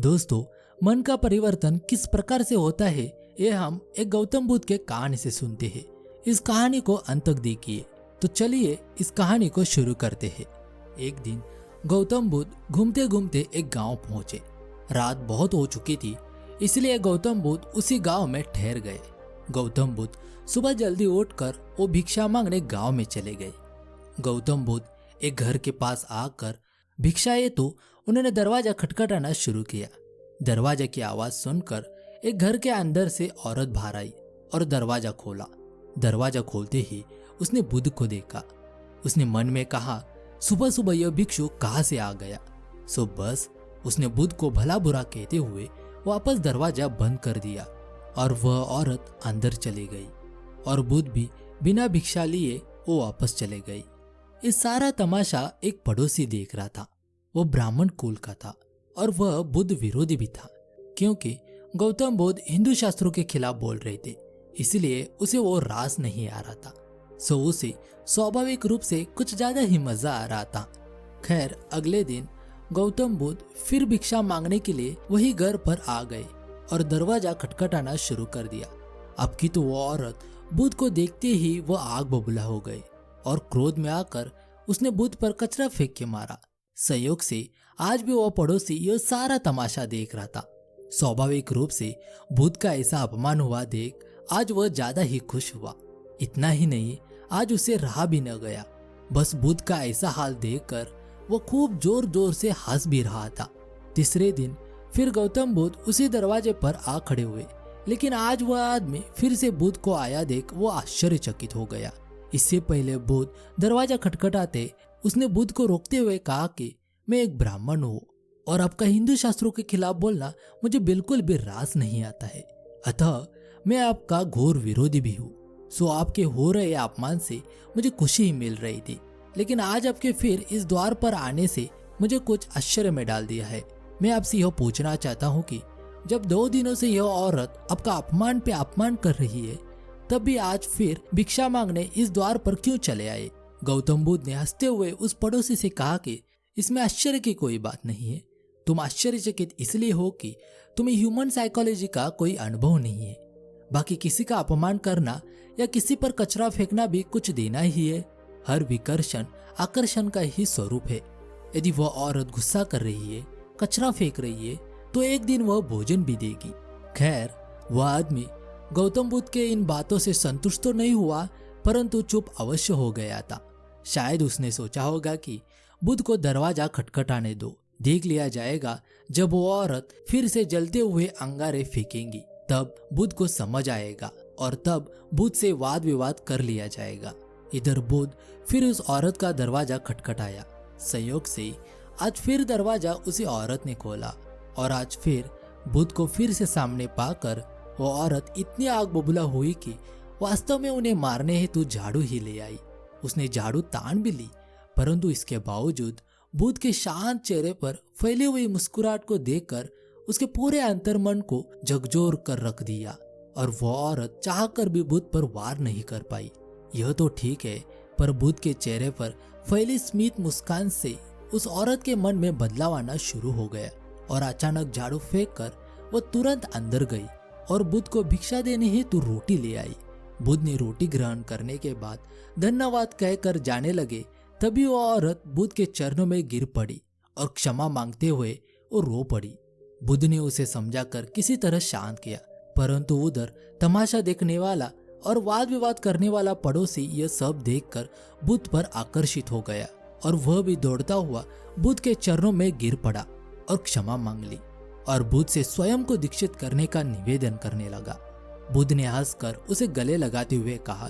दोस्तों, मन का परिवर्तन किस प्रकार से होता है ये हम एक गौतम बुद्ध के कहानी से सुनते हैं। इस कहानी को अंत तक देखिए। तो चलिए इस कहानी को शुरू करते हैं। एक दिन गौतम बुद्ध घूमते घूमते एक गांव पहुंचे। रात बहुत हो चुकी थी, इसलिए गौतम बुद्ध उसी गांव में ठहर गए। गौतम बुद्ध सुबह जल्दी उठकर वो भिक्षा मांगने गांव में चले गए। गौतम बुद्ध एक घर के पास आकर भिक्षा हेतु उन्होंने दरवाजा खटखटाना शुरू किया। दरवाजा की आवाज सुनकर एक घर के अंदर से औरत बाहर आई और दरवाजा खोला। दरवाजा खोलते ही उसने बुद्ध को देखा। उसने मन में कहा, सुबह सुबह यह भिक्षु कहाँ से आ गया। सो बस उसने बुद्ध को भला बुरा कहते हुए वापस दरवाजा बंद कर दिया और वह औरत अंदर चली गई और बुद्ध भी बिना भिक्षा लिए वो वापस चले गई। इस सारा तमाशा एक पड़ोसी देख रहा था। वो ब्राह्मण कुल का था और वह बुद्ध विरोधी भी था, क्योंकि गौतम बुद्ध हिंदू शास्त्रों के खिलाफ बोल रहे थे, इसलिए उसे वो रास नहीं आ रहा था। सो उसे स्वाभाविक रूप से कुछ ज्यादा ही मजा आ रहा था। खैर, अगले दिन गौतम बुद्ध फिर भिक्षा मांगने के लिए वही घर पर आ गए और दरवाजा खटखटाना शुरू कर दिया। अब की तो वो औरत बुद्ध को देखते ही वो आग बबूला हो गई और क्रोध में आकर उसने बुद्ध पर कचरा फेंक के मारा। संयोग से आज भी वो पड़ोसी यह सारा तमाशा देख रहा था। स्वाभाविक रूप से बुद्ध का ऐसा अपमान हुआ देख आज वह ज्यादा ही खुश हुआ। इतना ही नहीं, आज उसे रहा भी न गया। बस बुद्ध का ऐसा हाल देखकर वो खूब जोर जोर से हंस भी रहा था। तीसरे दिन फिर गौतम बुद्ध उसी दरवाजे पर आ खड़े हुए, लेकिन आज वह आदमी फिर से बुद्ध को आया देख वो आश्चर्यचकित हो गया। इससे पहले बुद्ध दरवाजा खटखटाते उसने बुद्ध को रोकते हुए कहा कि मैं एक ब्राह्मण हूँ और आपका हिंदू शास्त्रों के खिलाफ बोलना मुझे बिल्कुल भी रास नहीं आता है, अतः मैं आपका घोर विरोधी भी हूँ। सो आपके हो रहे अपमान से मुझे खुशी ही मिल रही थी, लेकिन आज आपके फिर इस द्वार पर आने से मुझे कुछ आश्चर्य में डाल दिया है। मैं आपसे यह पूछना चाहता हूँ कि जब 2 दिनों से यह औरत आपका अपमान पे अपमान कर रही है, तब भी आज फिर भिक्षा मांगने इस द्वार पर क्यों चले आए। गौतम बुद्ध ने हंसते हुए उस पड़ोसी से कहा कि इसमें आश्चर्य की कोई बात नहीं है। तुम आश्चर्यचकित इसलिए हो कि तुम्हें ह्यूमन साइकोलॉजी का कोई अनुभव नहीं है। बाकी किसी का अपमान करना या किसी पर कचरा फेंकना भी कुछ देना ही है। हर विकर्षण आकर्षण का ही स्वरूप है। यदि वह औरत गुस्सा कर रही है, कचरा फेंक रही है, तो एक दिन वह भोजन भी देगी। खैर, वह आदमी गौतम बुद्ध के इन बातों से संतुष्ट तो नहीं हुआ, परंतु चुप अवश्य हो गया था। शायद उसने सोचा होगा कि बुद्ध को दरवाजा खटखटाने दो, देख लिया जाएगा। जब वो औरत फिर से जलते हुए अंगारे फेंकेंगी, तब बुद्ध को समझ आएगा और तब बुद्ध से वाद विवाद कर लिया जाएगा। इधर बुद्ध फिर उस औरत का दरवाजा खटखटाया। संयोग से आज फिर दरवाजा उसी औरत ने खोला और आज फिर बुद्ध को फिर से सामने पाकर वो औरत इतनी आग बबूला हुई कि वास्तव में उन्हें मारने हेतु झाड़ू ही ले आई। उसने झाड़ू तान भी ली, परंतु इसके बावजूद बुद्ध के शांत चेहरे पर फैली हुई मुस्कुराहट को देखकर उसके पूरे अंतर्मन को झकझोर कर रख दिया और वो औरत चाहकर भी बुद्ध पर वार नहीं कर पाई। यह तो ठीक है, पर बुद्ध के चेहरे पर फैली स्मित मुस्कान से उस औरत के मन में बदलाव आना शुरू हो गया और अचानक झाड़ू फेंक कर वो तुरंत अंदर गई और बुद्ध को भिक्षा देने हेतु रोटी ले आई। बुद्ध ने रोटी ग्रहण करने के बाद धन्यवाद कहकर जाने लगे, तभी वो औरत बुद्ध के चरणों में गिर पड़ी और क्षमा मांगते हुए वो रो पड़ी। बुद्ध ने उसे समझाकर किसी तरह शांत किया, परंतु उधर तमाशा देखने वाला और वाद विवाद करने वाला पड़ोसी यह सब देखकर बुद्ध पर आकर्षित हो गया और वह भी दौड़ता हुआ बुद्ध के चरणों में गिर पड़ा और क्षमा मांग ली और बुद्ध से स्वयं को दीक्षित करने का निवेदन करने लगा। बुद्ध ने हंसकर उसे गले लगाते हुए कहा,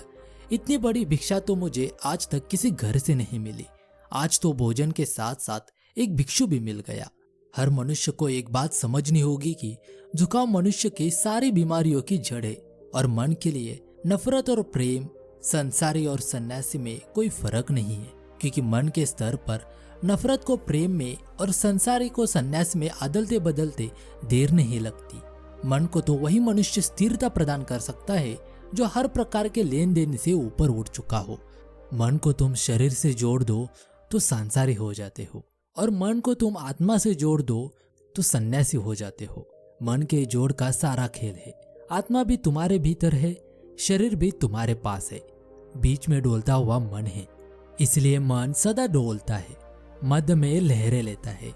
इतनी बड़ी भिक्षा तो मुझे आज तक किसी घर से नहीं मिली। आज तो भोजन के साथ साथ एक भिक्षु भी मिल गया। हर मनुष्य को एक बात समझनी होगी कि झुकाव मनुष्य की सारी बीमारियों की जड़ है और मन के लिए नफरत और प्रेम, संसारी और सन्यासी में कोई फर्क नहीं है, क्योंकि मन के स्तर पर नफरत को प्रेम में और संसारी को सन्यास में बदलते बदलते देर नहीं लगती। मन को तो वही मनुष्य स्थिरता प्रदान कर सकता है जो हर प्रकार के लेन देन से ऊपर उठ चुका हो। मन को तुम शरीर से जोड़ दो तो सांसारी हो जाते हो और मन को तुम आत्मा से जोड़ दो तो सन्यासी हो जाते हो। मन के जोड़ का सारा खेल है। आत्मा भी तुम्हारे भीतर है, शरीर भी तुम्हारे पास है, बीच में डोलता हुआ मन है। इसलिए मन सदा डोलता है, मध्य में लहरें लेता है।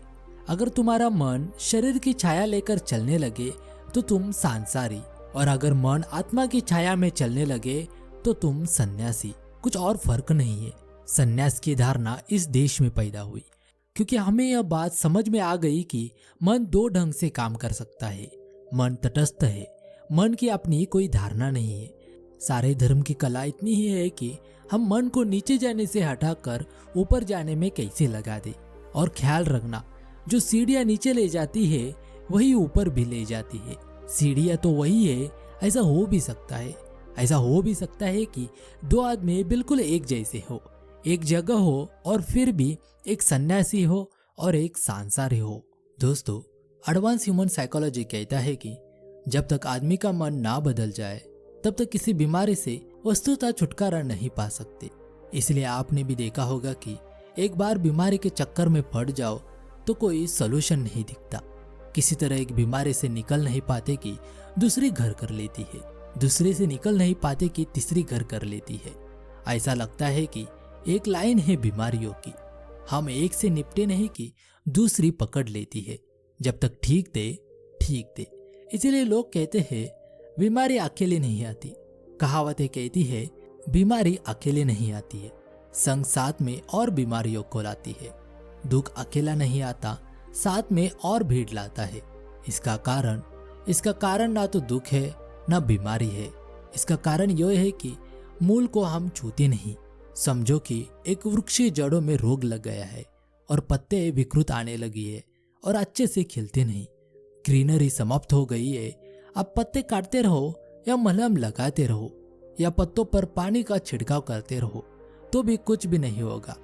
अगर तुम्हारा मन शरीर की छाया लेकर चलने लगे तो तुम सांसारी, और अगर मन आत्मा की छाया में चलने लगे तो तुम सन्यासी। कुछ और फर्क नहीं है। सन्यास की धारणा इस देश में पैदा हुई क्योंकि हमें यह बात समझ में आ गई कि मन दो ढंग से काम कर सकता है। मन तटस्थ है, मन की अपनी कोई धारणा नहीं है। सारे धर्म की कला इतनी ही है कि हम मन को नीचे जाने से हटाकर ऊपर जाने में कैसे लगा दे। और ख्याल रखना, जो सीढ़ियां नीचे ले जाती है वही ऊपर भी ले जाती है। सीढ़ियां तो वही है। ऐसा हो भी सकता है, ऐसा हो भी सकता है कि दो आदमी बिल्कुल एक जैसे हो, एक जगह हो, और फिर भी एक सन्यासी हो और एक सांसारी हो। दोस्तों, एडवांस ह्यूमन साइकोलॉजी कहता है कि जब तक आदमी का मन ना बदल जाए तब तक किसी बीमारी से वस्तुतः छुटकारा नहीं पा सकते। इसलिए आपने भी देखा होगा कि एक बार बीमारी के चक्कर में पड़ जाओ तो कोई सोल्यूशन नहीं दिखता। किसी तरह एक बीमारी से निकल नहीं पाते कि दूसरी घर कर लेती है, दूसरे से निकल नहीं पाते कि तीसरी घर कर लेती है। ऐसा लगता है कि एक लाइन है बीमारियों की, हम एक से निपटे नहीं कि दूसरी पकड़ लेती है। जब तक ठीक थे। इसीलिए लोग कहते हैं बीमारी अकेले नहीं आती। कहावतें कहती है बीमारी अकेले नहीं आती है, संग साथ में और बीमारियों को लाती है। दुख अकेला नहीं आता, साथ में और भीड़ लाता है। इसका कारण ना तो दुख है ना बीमारी है। इसका कारण यह है कि मूल को हम छूते नहीं। समझो कि एक वृक्ष जड़ों में रोग लग गया है और पत्ते विकृत आने लगी है और अच्छे से खिलते नहीं। ग्रीनरी समाप्त हो गई है। अब पत्ते काटते रहो या मलहम लगाते रहो या पत्तों पर पानी का छिड़काव करते रहो तो भी कुछ भी नहीं होगा।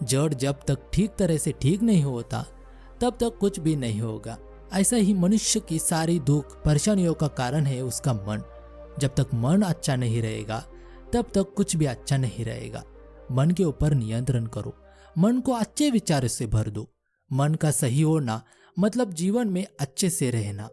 जड़ जब तक ठीक तरह से ठीक नहीं होता तब तक कुछ भी नहीं होगा। ऐसा ही मनुष्य की सारी दुख परेशानियों का कारण है उसका मन। जब तक मन अच्छा नहीं रहेगा तब तक कुछ भी अच्छा नहीं रहेगा। मन के ऊपर नियंत्रण करो, मन को अच्छे विचारों से भर दो। मन का सही होना मतलब जीवन में अच्छे से रहना।